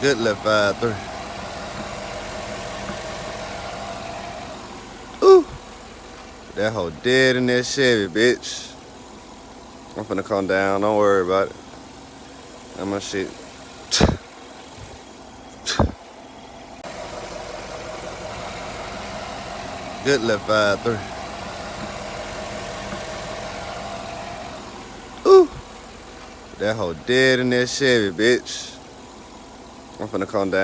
Good left 5-3. Ooh. That hoe dead in that Chevy, bitch. I'm finna come down. Don't worry about it. I'm gonna shit. Good left 5-3. Ooh. That hoe dead in that Chevy, bitch. I'm finna come down.